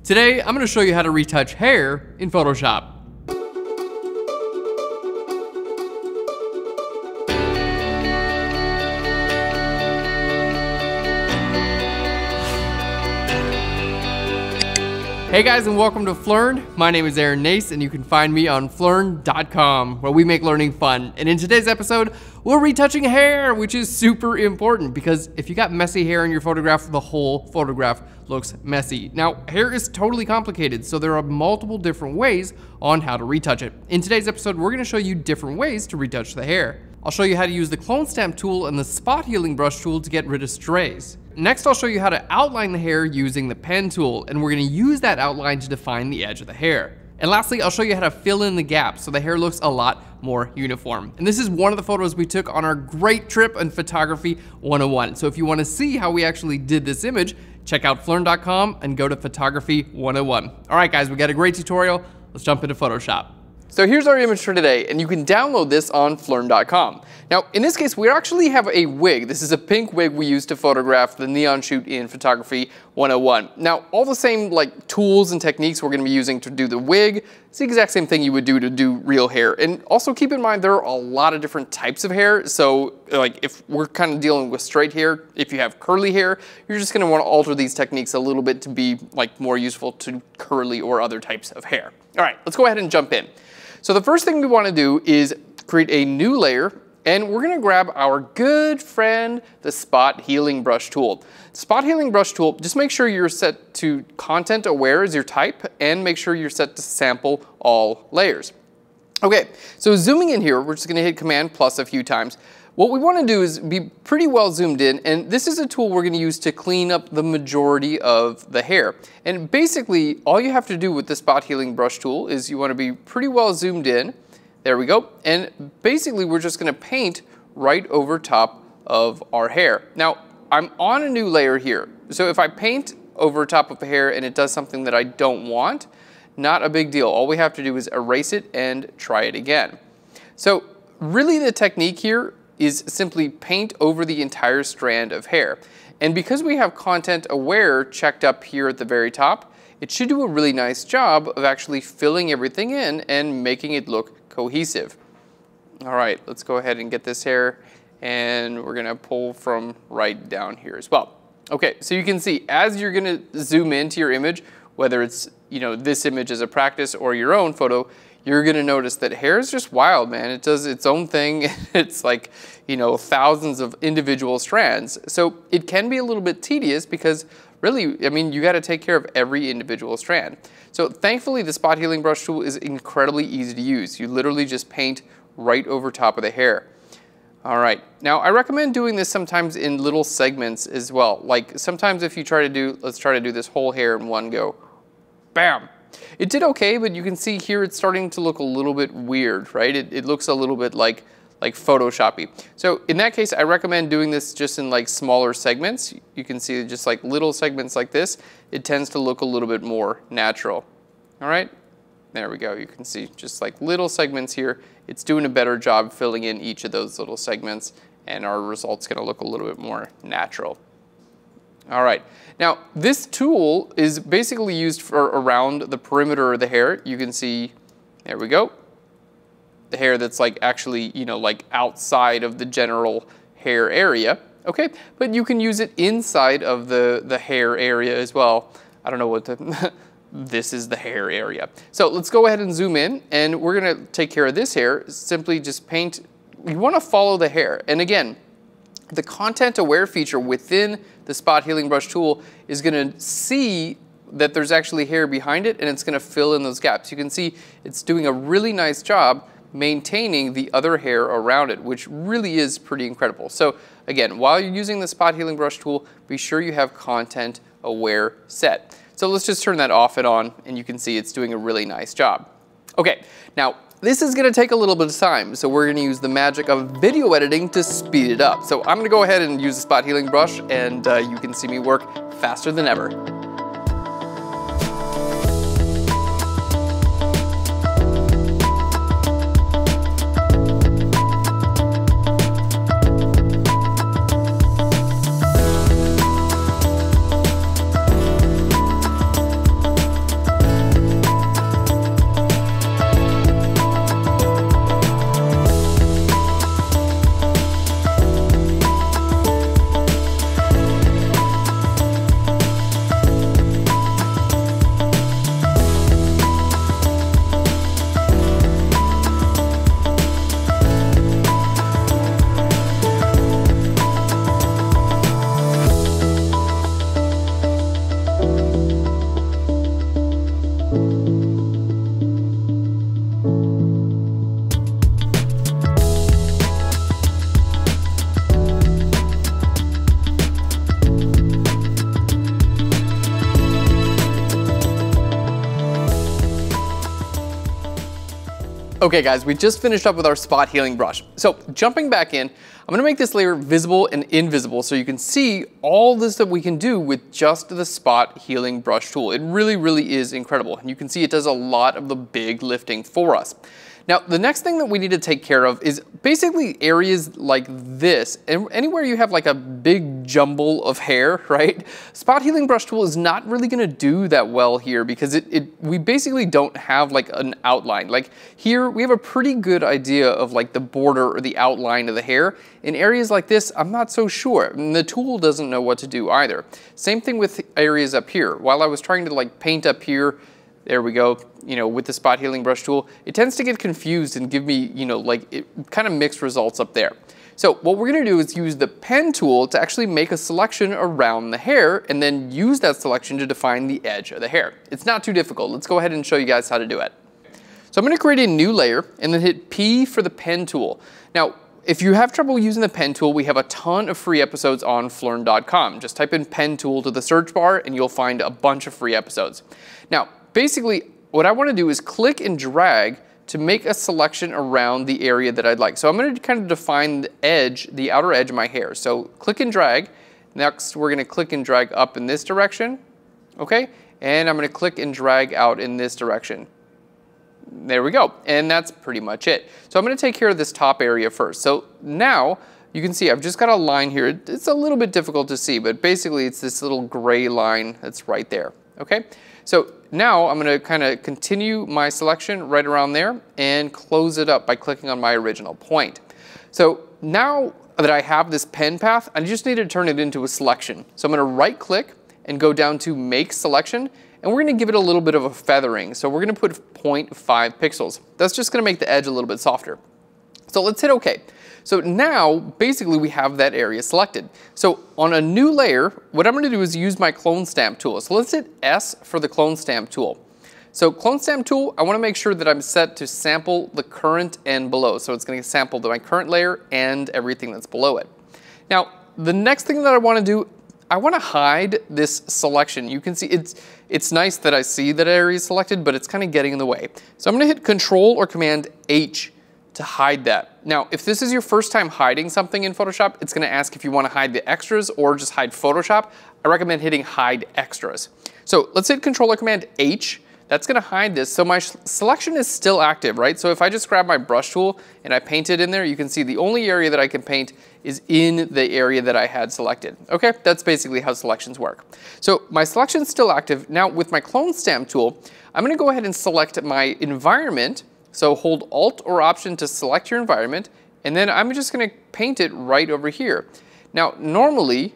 Today, I'm going to show you how to retouch hair in Photoshop. Hey guys, and welcome to Phlearn. My name is Aaron Nace, and you can find me on Phlearn.com, where we make learning fun. And in today's episode, we're retouching hair, which is super important because if you got messy hair in your photograph, the whole photograph looks messy. Now, hair is totally complicated, so there are multiple different ways on how to retouch it. In today's episode, we're going to show you different ways to retouch the hair. I'll show you how to use the clone stamp tool and the spot healing brush tool to get rid of strays. Next, I'll show you how to outline the hair using the pen tool, and we're going to use that outline to define the edge of the hair. And lastly, I'll show you how to fill in the gaps so the hair looks a lot more uniform. And this is one of the photos we took on our great trip on Photography 101. So if you want to see how we actually did this image, check out Phlearn.com and go to Photography 101. All right, guys, we got a great tutorial. Let's jump into Photoshop. So here's our image for today, and you can download this on Phlearn.com. Now, in this case, we actually have a wig. This is a pink wig we used to photograph the neon shoot in Photography 101. Now, all the same tools and techniques we're going to be using to do the wig, it's the exact same thing you would do to do real hair. And also keep in mind there are a lot of different types of hair. So if we're kind of dealing with straight hair, if you have curly hair, you're just going to want to alter these techniques a little bit to be more useful to curly or other types of hair. All right, let's go ahead and jump in. So the first thing we want to do is create a new layer, and we're going to grab our good friend, the spot healing brush tool. Spot healing brush tool, just make sure you're set to content aware as your type, and make sure you're set to sample all layers. Okay, so zooming in here, we're just going to hit Command plus a few times. What we want to do is be pretty well zoomed in, and this is a tool we're going to use to clean up the majority of the hair. And basically, all you have to do with the spot healing brush tool is you want to be pretty well zoomed in. There we go. And basically, we're just going to paint right over top of our hair. Now, I'm on a new layer here. So if I paint over top of the hair and it does something that I don't want, not a big deal. All we have to do is erase it and try it again. So really the technique here is simply paint over the entire strand of hair. And because we have content aware checked up here at the very top, it should do a really nice job of actually filling everything in and making it look cohesive. All right, let's go ahead and get this hair, and we're gonna pull from right down here as well. Okay, so you can see as you're gonna zoom into your image, whether it's this image as a practice or your own photo, you're gonna notice that hair is just wild, man. It does its own thing. It's thousands of individual strands. So it can be a little bit tedious because really, you gotta take care of every individual strand. So thankfully, the spot healing brush tool is incredibly easy to use. You literally just paint right over top of the hair. All right, now I recommend doing this sometimes in little segments as well. Sometimes if you try to do, let's try to do this whole hair in one go. Bam. It did okay, but you can see here it's starting to look a little bit weird, right? It looks a little bit like Photoshoppy. So in that case, I recommend doing this just in smaller segments. You can see just little segments like this. It tends to look a little bit more natural. All right, there we go. You can see just little segments here. It's doing a better job filling in each of those little segments, and our result's gonna look a little bit more natural. All right, now this tool is basically used for around the perimeter of the hair. You can see, there we go, the hair that's actually, outside of the general hair area. Okay, but you can use it inside of the hair area as well. I don't know what this is the hair area. So let's go ahead and zoom in, and we're gonna take care of this hair. Simply just paint, you wanna follow the hair. And again, the content aware feature within the spot healing brush tool is gonna see that there's actually hair behind it, and it's gonna fill in those gaps. You can see it's doing a really nice job maintaining the other hair around it, which really is pretty incredible. So again, while you're using the spot healing brush tool, be sure you have content aware set. So let's just turn that off and on, and you can see it's doing a really nice job. Okay, now this is gonna take a little bit of time, so we're gonna use the magic of video editing to speed it up. So I'm gonna go ahead and use the spot healing brush, and you can see me work faster than ever. Okay guys, we just finished up with our spot healing brush. So jumping back in, I'm gonna make this layer visible and invisible so you can see all this that we can do with just the spot healing brush tool. It really, really is incredible. And you can see it does a lot of the big lifting for us. Now, the next thing that we need to take care of is basically areas like this. And anywhere you have like a big jumble of hair, right? Spot healing brush tool is not really gonna do that well here because we basically don't have like an outline. Like here, we have a pretty good idea of like the border or the outline of the hair. In areas like this, I'm not so sure. And the tool doesn't know what to do either. Same thing with areas up here. While I was trying to like paint up here, there we go, you know, with the spot healing brush tool, it tends to get confused and give me, you know, like kind of mixed results up there. So what we're gonna do is use the pen tool to actually make a selection around the hair and then use that selection to define the edge of the hair. It's not too difficult. Let's go ahead and show you guys how to do it. So I'm gonna create a new layer and then hit P for the pen tool. Now, if you have trouble using the pen tool, we have a ton of free episodes on Phlearn.com. Just type in pen tool to the search bar and you'll find a bunch of free episodes. Now, basically, what I want to do is click and drag to make a selection around the area that I'd like. So I'm going to kind of define the edge, the outer edge of my hair. So click and drag. Next, we're going to click and drag up in this direction. Okay? And I'm going to click and drag out in this direction. There we go. And that's pretty much it. So I'm going to take care of this top area first. So now you can see I've just got a line here. It's a little bit difficult to see, but basically it's this little gray line that's right there. Okay? So now I'm going to kind of continue my selection right around there and close it up by clicking on my original point. So now that I have this pen path, I just need to turn it into a selection. So I'm going to right click and go down to make selection, and we're going to give it a little bit of a feathering. So we're going to put 0.5 pixels. That's just going to make the edge a little bit softer. So let's hit OK. So now, basically, we have that area selected. So on a new layer, what I'm going to do is use my clone stamp tool. So let's hit S for the clone stamp tool. So clone stamp tool, I want to make sure that I'm set to sample the current and below. So it's going to sample my current layer and everything that's below it. Now, the next thing that I want to do, I want to hide this selection. You can see it's nice that I see that area is selected, but it's kind of getting in the way. So I'm going to hit Control or Command H to hide that. Now, if this is your first time hiding something in Photoshop, it's going to ask if you want to hide the extras or just hide Photoshop. I recommend hitting Hide Extras. So let's hit Control or Command H. That's going to hide this. So my selection is still active, right? So if I just grab my brush tool and I paint it in there, you can see the only area that I can paint is in the area that I had selected. Okay, that's basically how selections work. So my selection's still active. Now with my clone stamp tool, I'm going to go ahead and select my environment. So hold Alt or Option to select your environment, and then I'm just going to paint it right over here. Now, normally,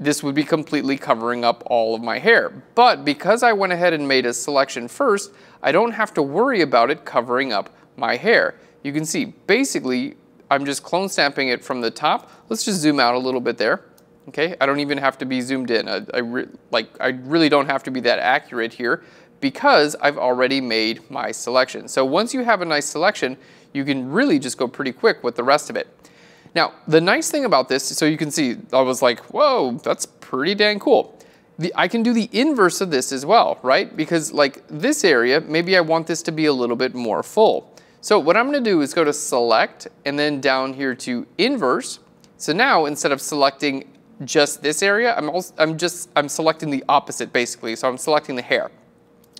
this would be completely covering up all of my hair, but because I went ahead and made a selection first, I don't have to worry about it covering up my hair. You can see, basically, I'm just clone stamping it from the top. Let's just zoom out a little bit there. Okay, I don't even have to be zoomed in. I really don't have to be that accurate here, because I've already made my selection. So once you have a nice selection, you can really just go pretty quick with the rest of it. Now, the nice thing about this, so you can see, I was like, whoa, that's pretty dang cool. I can do the inverse of this as well, right? Because like this area, maybe I want this to be a little bit more full. So what I'm gonna do is go to Select and then down here to Inverse. So now instead of selecting just this area, I'm selecting the opposite basically. So I'm selecting the hair.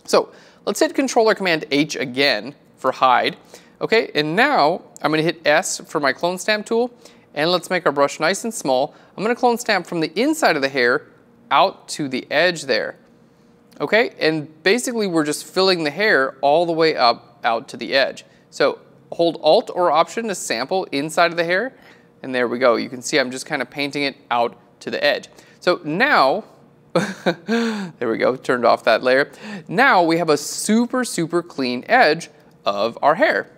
So let's hit Control or Command H again for hide. Okay, and now I'm going to hit S for my clone stamp tool, and let's make our brush nice and small. I'm going to clone stamp from the inside of the hair out to the edge there. Okay, and basically we're just filling the hair all the way up out to the edge. So hold Alt or Option to sample inside of the hair, and there we go. You can see I'm just kind of painting it out to the edge. So now, there we go, turned off that layer. Now we have a super, super clean edge of our hair.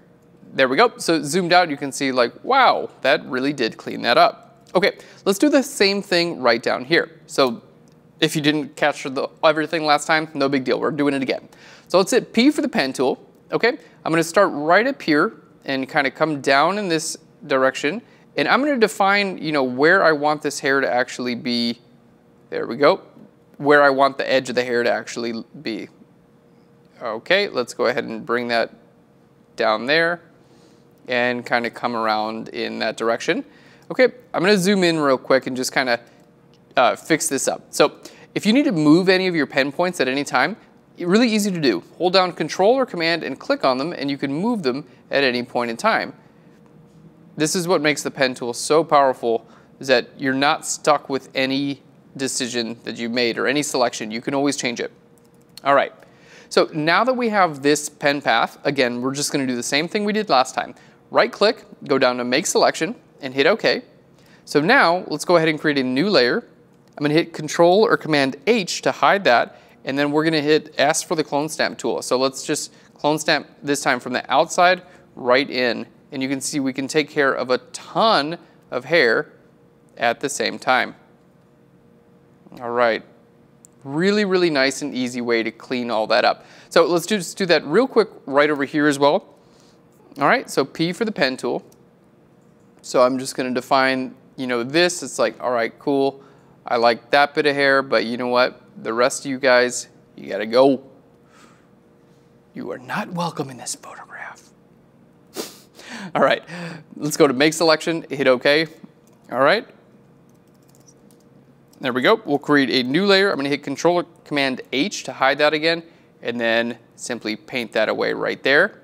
There we go. So zoomed out, you can see like, wow, that really did clean that up. Okay, let's do the same thing right down here. So if you didn't catch everything last time, no big deal, we're doing it again. So let's hit P for the pen tool. Okay, I'm going to start right up here and kind of come down in this direction. And I'm going to define, you know, where I want this hair to actually be. There we go. Where I want the edge of the hair to actually be. Okay, let's go ahead and bring that down there and kind of come around in that direction. Okay, I'm gonna zoom in real quick and just kind of fix this up. So if you need to move any of your pen points at any time, really easy to do. Hold down Control or Command and click on them, and you can move them at any point in time. This is what makes the pen tool so powerful, is that you're not stuck with any decision that you made or any selection. You can always change it. All right, so now that we have this pen path, again, we're just gonna do the same thing we did last time. Right click, go down to Make Selection, and hit OK. So now, let's go ahead and create a new layer. I'm gonna hit Control or Command H to hide that, and then we're gonna hit S for the clone stamp tool. So let's just clone stamp this time from the outside right in, and you can see we can take care of a ton of hair at the same time. All right, really, really nice and easy way to clean all that up. So let's just do that real quick right over here as well. All right, so P for the pen tool. So I'm just gonna define, this, it's like, all right, cool. I like that bit of hair, but you know what? The rest of you guys, you gotta go. You are not welcome in this photograph. All right, let's go to Make Selection, hit OK. All right, there we go. We'll create a new layer. I'm gonna hit Control or Command H to hide that again, and then simply paint that away right there.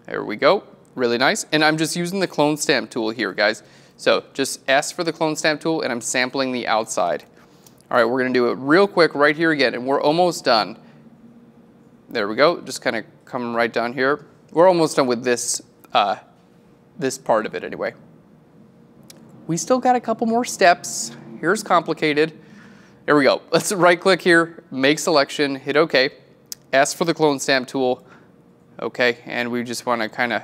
There we go, really nice. And I'm just using the clone stamp tool here, guys. So just S for the clone stamp tool, and I'm sampling the outside. All right, we're gonna do it real quick right here again, and we're almost done. There we go, just kind of coming right down here. We're almost done with this, this part of it anyway. We still got a couple more steps. Here's complicated. There we go. Let's right click here, Make Selection, hit OK. S for the clone stamp tool. Okay, and we just wanna kind of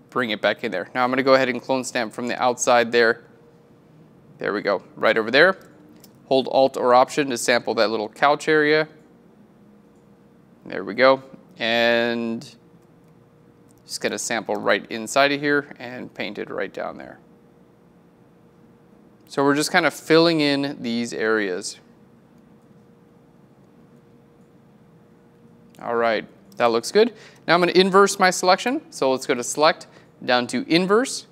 bring it back in there. Now I'm gonna go ahead and clone stamp from the outside there. There we go, right over there. Hold Alt or Option to sample that little couch area. There we go. And just gonna sample right inside of here and paint it right down there. So we're just kind of filling in these areas. All right, that looks good. Now I'm gonna inverse my selection. So let's go to Select, down to Inverse.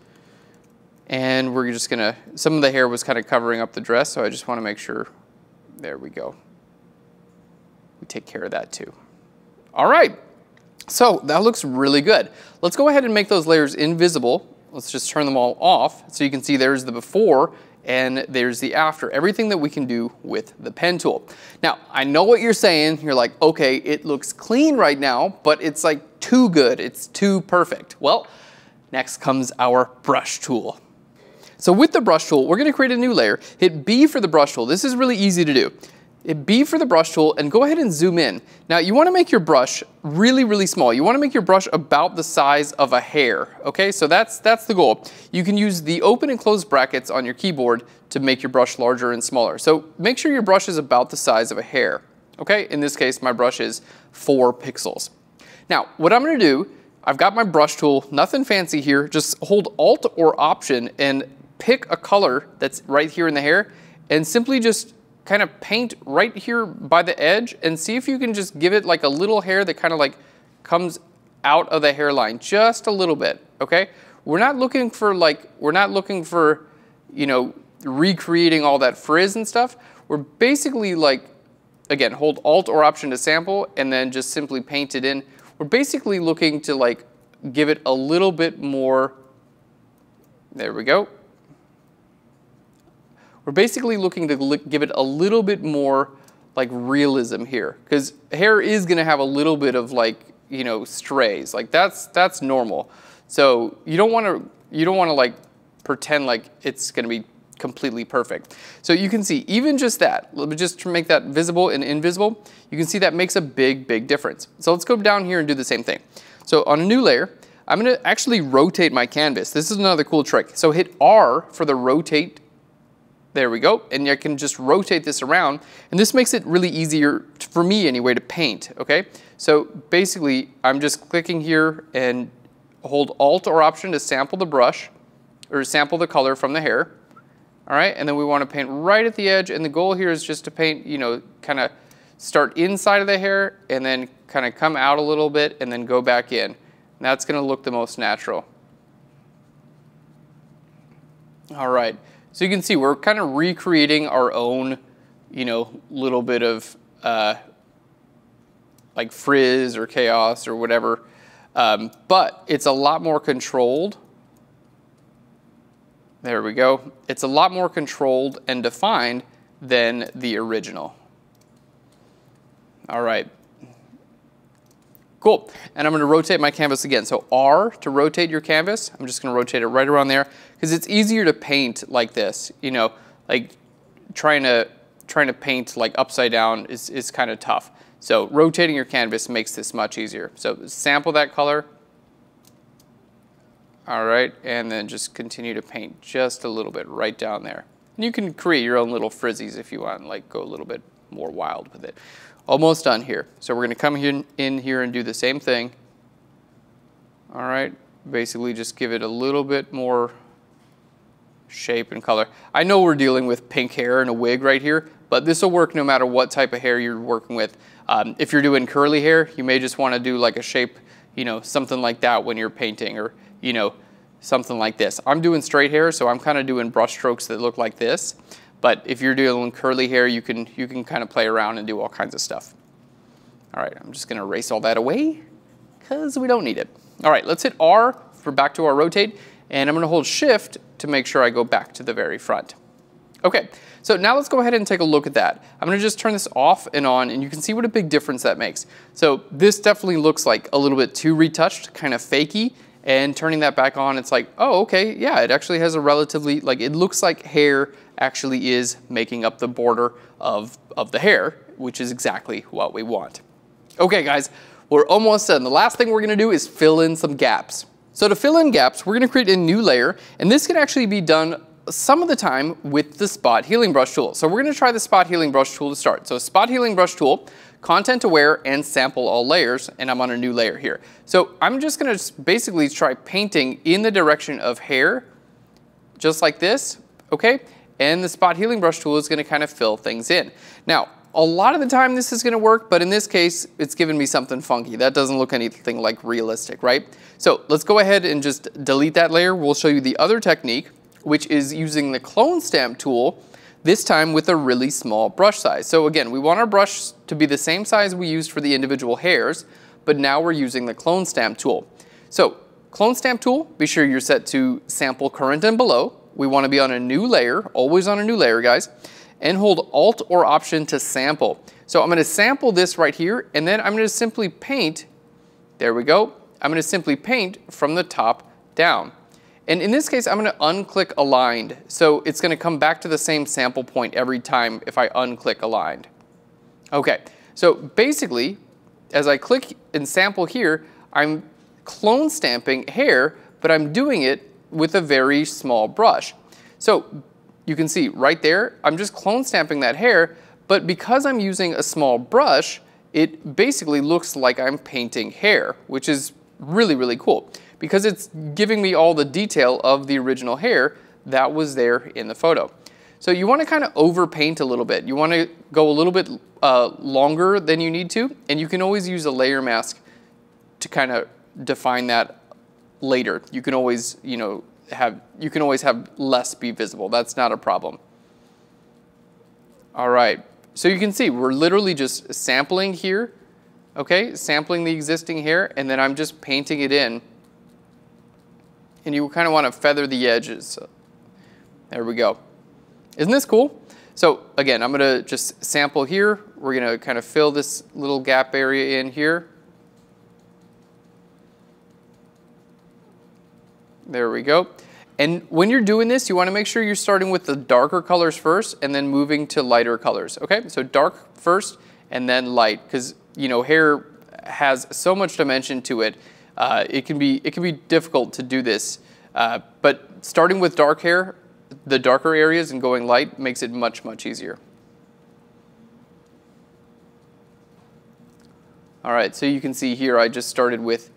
And we're just gonna, some of the hair was kind of covering up the dress, so I just wanna make sure, there we go. We take care of that too. All right, so that looks really good. Let's go ahead and make those layers invisible. Let's just turn them all off so you can see there's the before and there's the after, everything that we can do with the pen tool. Now, I know what you're saying. You're like, okay, it looks clean right now, but it's like too good, it's too perfect. Well, next comes our brush tool. So with the brush tool, we're gonna create a new layer. Hit B for the brush tool. This is really easy to do. Hit B for the brush tool and go ahead and zoom in. Now you wanna make your brush really, really small. You wanna make your brush about the size of a hair, okay? So that's the goal. You can use the open and close brackets on your keyboard to make your brush larger and smaller. So make sure your brush is about the size of a hair, okay? In this case, my brush is 4 pixels. Now, what I'm gonna do, I've got my brush tool, nothing fancy here, just hold Alt or Option and pick a color that's right here in the hair and simply just kind of paint right here by the edge and see if you can just give it like a little hair that kind of like comes out of the hairline just a little bit, okay? We're not looking for recreating all that frizz and stuff. We're basically like, again, hold Alt or Option to sample and then just simply paint it in. We're basically looking to like give it a little bit more, there we go. We're basically looking to give it a little bit more like realism here, because hair is gonna have a little bit of like, strays. Like that's normal. So you don't wanna like pretend like it's gonna be completely perfect. So you can see even just that, just to make that visible and invisible, you can see that makes a big, big difference. So let's go down here and do the same thing. So on a new layer, I'm gonna actually rotate my canvas. This is another cool trick. So hit R for the rotate. There we go, and I can just rotate this around, and this makes it really easier, for me anyway, to paint, okay? So basically, I'm just clicking here and hold Alt or Option to sample the brush, or sample the color from the hair, all right? And then we wanna paint right at the edge, and the goal here is just to paint, kind of start inside of the hair and then kind of come out a little bit and then go back in. And that's going to look the most natural. All right, so you can see we're kind of recreating our own, you know, little bit of like frizz or chaos or whatever, but it's a lot more controlled. There we go. It's a lot more controlled and defined than the original. All right. Cool. And I'm going to rotate my canvas again. So R to rotate your canvas. I'm just going to rotate it right around there because it's easier to paint like this. You know, like trying to paint like upside down is kind of tough. So rotating your canvas makes this much easier. So sample that color. All right, and then just continue to paint just a little bit right down there. And you can create your own little frizzies if you want, like go a little bit more wild with it. Almost done here. So we're gonna come in here and do the same thing. All right, basically just give it a little bit more shape and color. I know we're dealing with pink hair and a wig right here, but this will work no matter what type of hair you're working with. If you're doing curly hair, you may just wanna do like a shape, you know, something like that when you're painting, or you know, something like this. I'm doing straight hair, so I'm kind of doing brush strokes that look like this. But if you're doing curly hair, you can kind of play around and do all kinds of stuff. All right, I'm just gonna erase all that away because we don't need it. All right, let's hit R for back to our rotate, and I'm gonna hold Shift to make sure I go back to the very front. Okay, so now let's go ahead and take a look at that. I'm gonna just turn this off and on, and you can see what a big difference that makes. So this definitely looks like a little bit too retouched, kind of fakey. And turning that back on, it's like, oh, okay, yeah, it actually has a relatively, like, it looks like hair actually is making up the border of the hair, which is exactly what we want. Okay, guys, we're almost done. The last thing we're gonna do is fill in some gaps. So to fill in gaps, we're gonna create a new layer, and this can actually be done some of the time with the Spot Healing Brush tool. So we're gonna try the Spot Healing Brush tool to start. So Spot Healing Brush tool, content aware, and sample all layers, and I'm on a new layer here. So I'm just gonna basically try painting in the direction of hair, just like this, okay? And the Spot Healing Brush tool is gonna kind of fill things in. Now, a lot of the time this is gonna work, but in this case, it's giving me something funky. That doesn't look anything like realistic, right? So let's go ahead and just delete that layer. We'll show you the other technique, which is using the clone stamp tool, this time with a really small brush size. So again, we want our brush to be the same size we used for the individual hairs, but now we're using the clone stamp tool. So clone stamp tool, be sure you're set to sample current and below. We want to be on a new layer, always on a new layer, guys, and hold Alt or Option to sample. So I'm going to sample this right here, and then I'm going to simply paint, there we go, I'm going to simply paint from the top down. And in this case, I'm going to unclick aligned. So it's going to come back to the same sample point every time if I unclick aligned. Okay, so basically, as I click and sample here, I'm clone stamping hair, but I'm doing it with a very small brush. So you can see right there, I'm just clone stamping that hair, but because I'm using a small brush, it basically looks like I'm painting hair, which is really, really cool, because it's giving me all the detail of the original hair that was there in the photo. So you want to kind of overpaint a little bit. You want to go a little bit longer than you need to, and you can always use a layer mask to kind of define that later. You can always, you know, have less be visible. That's not a problem. All right, so you can see we're literally just sampling here, okay, sampling the existing hair, and then I'm just painting it in. And you kind of want to feather the edges. There we go. Isn't this cool? So again, I'm going to just sample here. We're going to kind of fill this little gap area in here. There we go. And when you're doing this, you want to make sure you're starting with the darker colors first and then moving to lighter colors. Okay, so dark first and then light, because you know hair has so much dimension to it. It can be difficult to do this, but starting with dark hair, the darker areas, and going light makes it much, much easier. All right, so you can see here I just started with,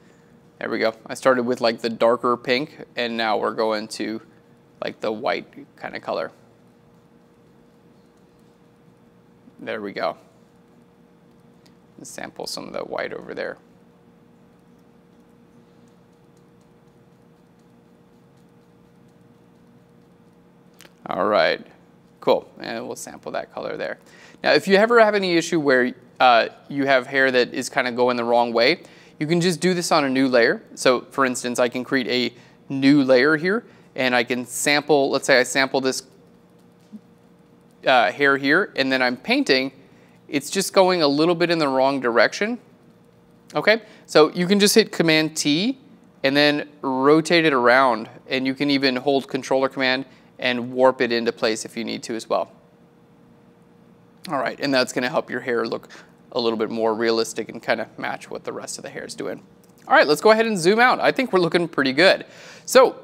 there we go, I started with like the darker pink, and now we're going to like the white kind of color. There we go. Let's sample some of that white over there. All right, cool, and we'll sample that color there. Now, if you ever have any issue where you have hair that is kind of going the wrong way, you can just do this on a new layer. So for instance, I can create a new layer here, and I can sample, let's say I sample this hair here, and then I'm painting, it's just going a little bit in the wrong direction. Okay, so you can just hit Command T and then rotate it around, and you can even hold Controller Command and warp it into place if you need to as well. All right, and that's gonna help your hair look a little bit more realistic and kind of match what the rest of the hair is doing. All right, let's go ahead and zoom out. I think we're looking pretty good. So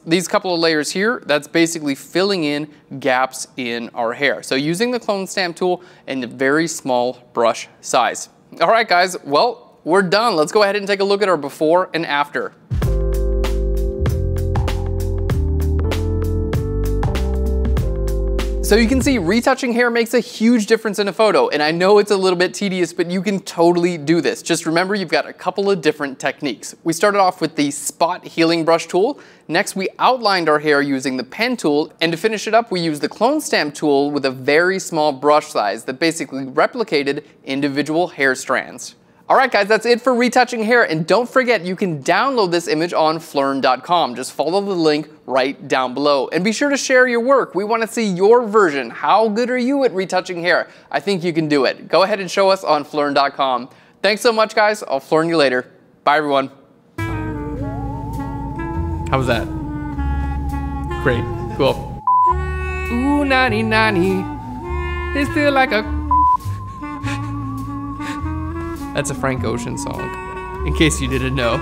these couple of layers here, that's basically filling in gaps in our hair. So using the clone stamp tool and a very small brush size. All right, guys, well, we're done. Let's go ahead and take a look at our before and after. So you can see retouching hair makes a huge difference in a photo, and I know it's a little bit tedious, but you can totally do this. Just remember, you've got a couple of different techniques. We started off with the spot healing brush tool. Next, we outlined our hair using the pen tool, and to finish it up, we used the clone stamp tool with a very small brush size that basically replicated individual hair strands. All right, guys, that's it for retouching hair, and don't forget you can download this image on Phlearn.com. Just follow the link right down below, and be sure to share your work. We want to see your version. How good are you at retouching hair? I think you can do it. Go ahead and show us on Phlearn.com. Thanks so much, guys. I'll Phlearn you later. Bye, everyone. How was that? Great. Cool. Ooh, nanny, nanny. This feel like a... That's a Frank Ocean song, in case you didn't know.